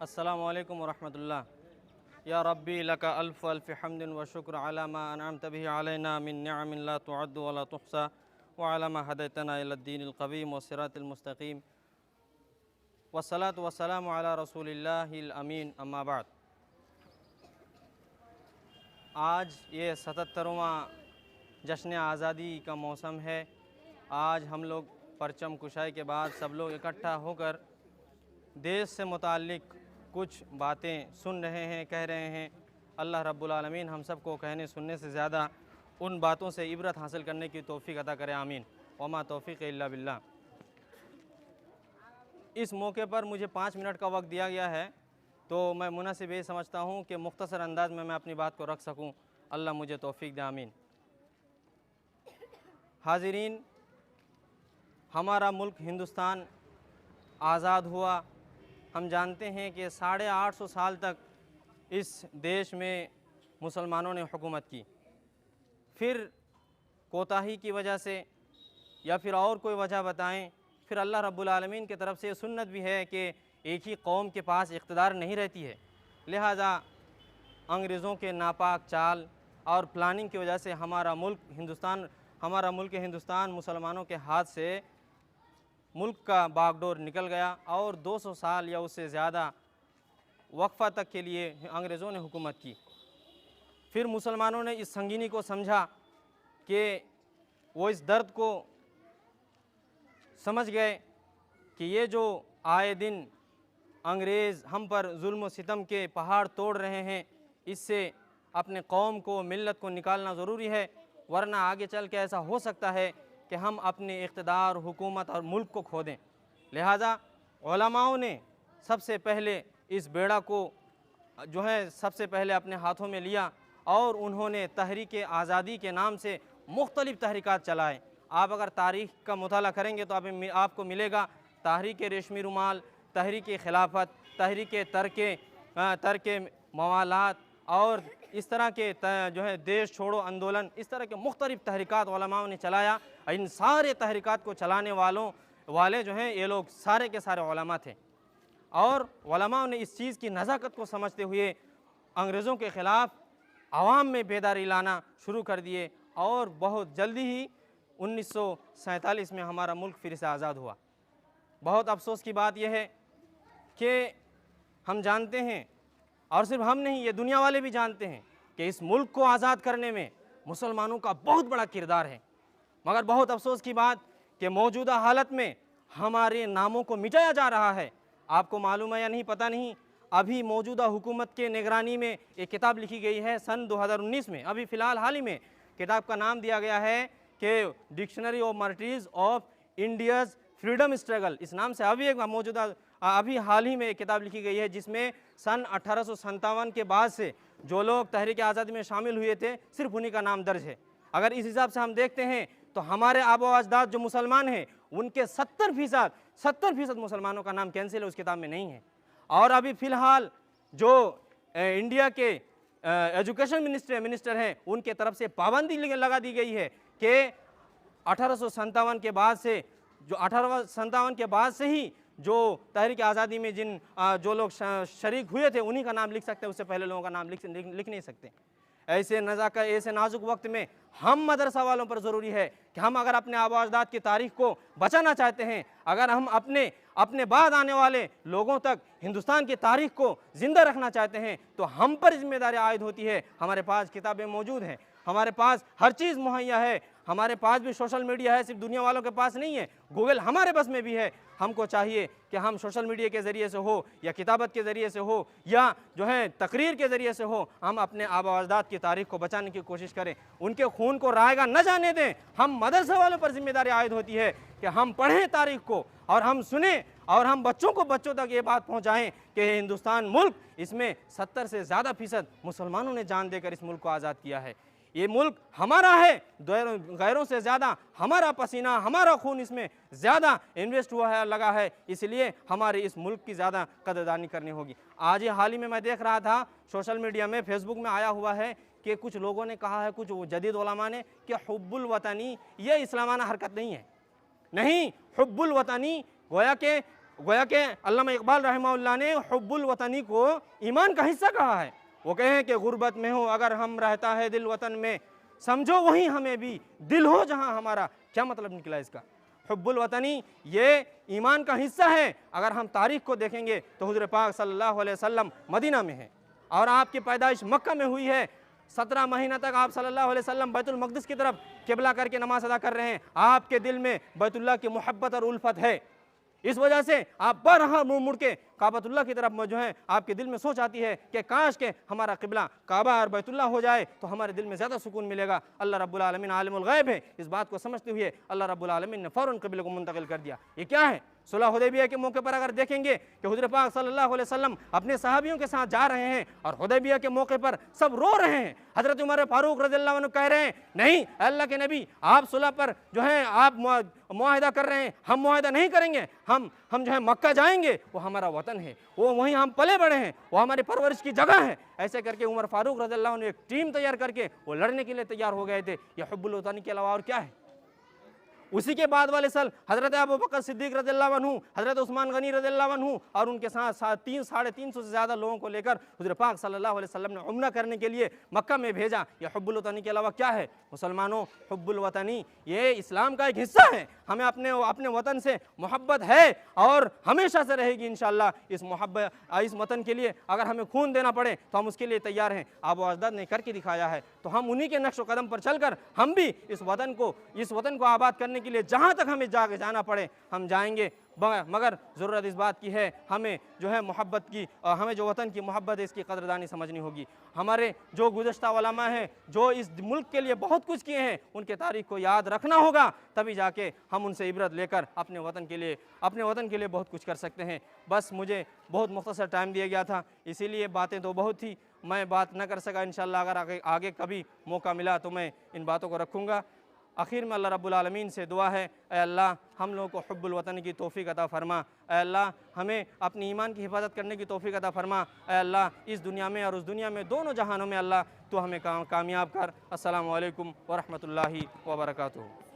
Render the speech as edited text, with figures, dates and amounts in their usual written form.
अस्सलामु अलैकुम वरहमतुल्लाह। या रब्बी लका अल्फ़ अल्फ़ हम्दिन व शुक्र अला मा अनअमत बिही अलैना मिन निअमिन ला तुअद्दु व ला तुहसा व अला मा हदैतना इला दीनिल क़वीम व सिरातिल मुस्तक़ीम वस्सलातु वस्सलामु अला रसूलिल्लाहिल अमीन, अम्मा बाद। आज ये 77वां जश्न आज़ादी का मौसम है। आज हम लोग परचम कुशाई के बाद सब लोग इकट्ठा होकर देश से मुताल्लिक़ कुछ बातें सुन रहे हैं, कह रहे हैं। अल्लाह रब्बुल आलमीन हम सब को कहने सुनने से ज़्यादा उन बातों से इबरत हासिल करने की तौफ़ीक़ अता करे, आमीन। वमा तौफ़ीक़ इल्ला बिल्लाह। इस मौके पर मुझे 5 मिनट का वक्त दिया गया है, तो मैं मुनासिब ये समझता हूँ कि मुख्तसर अंदाज में मैं अपनी बात को रख सकूँ। अल्लाह मुझे तौफ़ीक़ दे, आमीन। हाज़रीन, हमारा मुल्क हिंदुस्तान आज़ाद हुआ। हम जानते हैं कि 850 साल तक इस देश में मुसलमानों ने हुकूमत की। फिर कोताही की वजह से या फिर और कोई वजह बताएं, फिर अल्लाह रब्बुल आलमीन की तरफ से सुन्नत भी है कि एक ही कौम के पास इक़्तिदार नहीं रहती है। लिहाजा अंग्रेज़ों के नापाक चाल और प्लानिंग की वजह से हमारा मुल्क हिंदुस्तान मुसलमानों के हाथ से मुल्क का बागडोर निकल गया और 200 साल या उससे ज़्यादा वक्फ़ा तक के लिए अंग्रेज़ों ने हुकूमत की। फिर मुसलमानों ने इस संगीनी को समझा कि वो इस दर्द को समझ गए कि ये जो आए दिन अंग्रेज़ हम पर जुल्म व सितम के पहाड़ तोड़ रहे हैं, इससे अपने कौम को, मिल्लत को निकालना ज़रूरी है, वरना आगे चल के ऐसा हो सकता है कि हम अपने इक़्तिदार, हुकूमत और मुल्क को खो दें। लिहाजा उलमाओं ने सबसे पहले इस बेड़ा को जो है सबसे पहले अपने हाथों में लिया और उन्होंने तहरीक आज़ादी के नाम से मुख्तलिफ़ तहरीकात चलाए। आप अगर तारीख़ का मुताला करेंगे तो आपको मिलेगा तहरीक रेशमी रुमाल, तहरीक खिलाफत, तहरीक तर्क मवालात और इस तरह के जो है देश छोड़ो आंदोलन, इस तरह के मुख्तलिफ़ तहरीकात उलमाओं ने चलाया। इन सारे तहरीकात को चलाने वाले जो हैं ये लोग सारे के सारे उलमा थे और उलमाओं ने इस चीज़ की नज़ाकत को समझते हुए अंग्रेज़ों के ख़िलाफ़ आवाम में बेदारी लाना शुरू कर दिए और बहुत जल्दी ही 1947 में हमारा मुल्क फिर से आज़ाद हुआ। बहुत अफसोस की बात यह है कि हम जानते हैं, और सिर्फ हम नहीं, ये दुनिया वाले भी जानते हैं कि इस मुल्क को आज़ाद करने में मुसलमानों का बहुत बड़ा किरदार है। मगर बहुत अफसोस की बात कि मौजूदा हालत में हमारे नामों को मिटाया जा रहा है। आपको मालूम है या नहीं पता नहीं, अभी मौजूदा हुकूमत के निगरानी में एक किताब लिखी गई है सन 2019 में, अभी फ़िलहाल हाल ही में। किताब का नाम दिया गया है कि dictionary of martyrs of India's freedom struggle. इस नाम से अभी हाल ही में एक किताब लिखी गई है जिसमें सन 1857 के बाद से जो लोग तहरीक आज़ादी में शामिल हुए थे, सिर्फ उन्हीं का नाम दर्ज है। अगर इस हिसाब से हम देखते हैं तो हमारे आबो अजदाद जो मुसलमान हैं उनके 70% मुसलमानों का नाम कैंसिल है, उस किताब में नहीं है। और अभी फ़िलहाल जो इंडिया के एजुकेशन मिनिस्टर हैं उनके तरफ से पाबंदी लगा दी गई है कि 1857 के बाद से ही जो तहरीक आज़ादी में जो लोग शरीक हुए थे उन्हीं का नाम लिख सकते हैं, उससे पहले लोगों का नाम लिख नहीं सकते। ऐसे नाजुक वक्त में हम मदरसा वालों पर ज़रूरी है कि हम अगर अपने आबा अजदाद की तारीख़ को बचाना चाहते हैं, अगर हम अपने बाद आने वाले लोगों तक हिंदुस्तान की तारीख़ को ज़िंदा रखना चाहते हैं, तो हम पर जिम्मेदारी आयद होती है। हमारे पास किताबें मौजूद हैं, हमारे पास हर चीज़ मुहैया है, हमारे पास भी सोशल मीडिया है, सिर्फ दुनिया वालों के पास नहीं है, गूगल हमारे बस में भी है। हमको चाहिए कि हम सोशल मीडिया के ज़रिए से हो या किताबत के ज़रिए से हो या जो है तकरीर के ज़रिए से हो, हम अपने आबा अजदाद की तारीख़ को बचाने की कोशिश करें, उनके खून को रायगा न जाने दें। हम मदरसा वालों पर जिम्मेदारी आयद होती है कि हम पढ़ें तारीख़ को और हम सुने और हम बच्चों तक ये बात पहुँचाएँ कि हिंदुस्तान मुल्क, इसमें 70 से ज़्यादा फ़ीसद मुसलमानों ने जान देकर इस मुल्क को आज़ाद किया है। ये मुल्क हमारा है, गैरों से ज़्यादा हमारा पसीना, हमारा खून इसमें ज़्यादा इन्वेस्ट हुआ है, लगा है, इसलिए हमारे इस मुल्क की ज़्यादा कदरदानी करनी होगी। आज ही हाल ही में मैं देख रहा था सोशल मीडिया में, फेसबुक में आया हुआ है कि कुछ लोगों ने कहा है, कुछ जदीद उलमा ने, कि हुब्बुल वतनी ये इस्लामाना हरकत नहीं है। नहीं, हुब्बुल वतनी गोया के गोया कि अल्लामा इकबाल रहमहुल्लाह ने हुब्बुल वतनी को ईमान का हिस्सा कहा है। वो कहें कि गुर्बत में हो अगर हम रहता है दिल वतन में, समझो वहीं हमें भी दिल हो जहां हमारा। क्या मतलब निकला इसका? हुब्बुल वतनी ये ईमान का हिस्सा है। अगर हम तारीख को देखेंगे तो हुज़ूर पाक सल्लल्लाहु अलैहि वसल्लम मदीना में है और आपकी पैदाइश मक्का में हुई है। 17 महीना तक आप सल्लल्लाहु अलैहि वसल्लम बैतुल मक़दिस की तरफ किबला करके नमाज अदा कर रहे हैं। आपके दिल में बैतुल्लाह की मोहब्बत और उल्फत है। इस वजह से आप बारहा मुड़ मुड़ के काबतुल्लाह की तरफ जो है आपके दिल में सोच आती है कि काश के हमारा किबला काबा और बैतुल्लाह हो जाए तो हमारे दिल में ज़्यादा सुकून मिलेगा। अल्लाह रब्बुल आलमीन आलिमुल गैब है, इस बात को समझते हुए अल्लाह रब्बुल आलमीन ने फ़ौरन किबले को मुंतकिल कर दिया। ये क्या है? सुलह हुदैबिया के मौके पर अगर देखेंगे कि हुज़ूर पाक सल्लल्लाहु अलैहि वसल्लम अपने सहाबियों के साथ जा रहे हैं और हुदैबिया के मौके पर सब रो रहे हैं। हज़रत उमर फारूक रज़ियल्लाहु अन्हु कह रहे हैं, नहीं अल्लाह के नबी, आप सुलह पर जो है आप मुआहिदा कर रहे हैं, हम मुआहिदा नहीं करेंगे। हम जो है मक्का जाएंगे, वो हमारा वतन है, वो वहीं हम पले बड़े हैं, वो हमारी परवरिश की जगह है। ऐसे करके उमर फारूक रज़ियल्लाहु अन्हु एक टीम तैयार करके वो लड़ने के लिए तैयार हो गए थे। ये हुब्बुल वतनी के अलावा और क्या है? उसी के बाद वाले साल हज़रत अबू बकर सिद्दीक़ रज़ियल्लाहु अन्हु, हज़रत उस्मान गनी रज़ियल्लाहु अन्हु और उनके साथ 300-350 से ज़्यादा लोगों को लेकर हुज़ूर पाक सल्लल्लाहु अलैहि वसल्लम ने उम्रा करने के लिए मक्का में भेजा। यह हुब्बुल वतनी के अलावा क्या है? मुसलमानों, हुब्बुल वतनी ये इस्लाम का एक हिस्सा है। हमें अपने वतन से मोहब्बत है और हमेशा से रहेगी इंशाअल्लाह। इस वतन के लिए अगर हमें खून देना पड़े तो हम उसके लिए तैयार हैं। आबो अजदाद ने करके दिखाया है, तो हम उन्हीं के नक्श कदम पर चलकर हम भी इस वतन को आबाद करने के लिए जहाँ तक हमें जाना पड़े हम जाएंगे। मगर ज़रूरत इस बात की है, हमें जो है मोहब्बत की, हमें जो वतन की मोहब्बत है इसकी कदरदानी समझनी होगी। हमारे जो गुज़श्ता उलमा हैं जो इस मुल्क के लिए बहुत कुछ किए हैं, उनके तारीख़ को याद रखना होगा, तभी जाके हम उनसे इबरत लेकर अपने वतन के लिए बहुत कुछ कर सकते हैं। बस मुझे बहुत मुख्तसर टाइम दिया गया था, इसीलिए बातें तो बहुत थी, मैं बात न कर सका। इंशाअल्लाह अगर आगे कभी मौका मिला तो मैं इन बातों को रखूँगा। आखिर में अल्लाह रब्बुल आलमीन से दुआ है, ऐ अल्लाह हम लोगों को हुब्बुल वतन की तौफ़ीक़ अता फ़रमा। ऐ अल्लाह हमें अपनी ईमान की हिफाजत करने की तौफ़ीक़ अता फ़रमा। ऐ अल्लाह इस दुनिया में और उस दुनिया में दोनों जहानों में अल्लाह तो हमें कामयाब कर। अस्सलामु अलैकुम व रहमतुल्लाहि व बरकातुहू।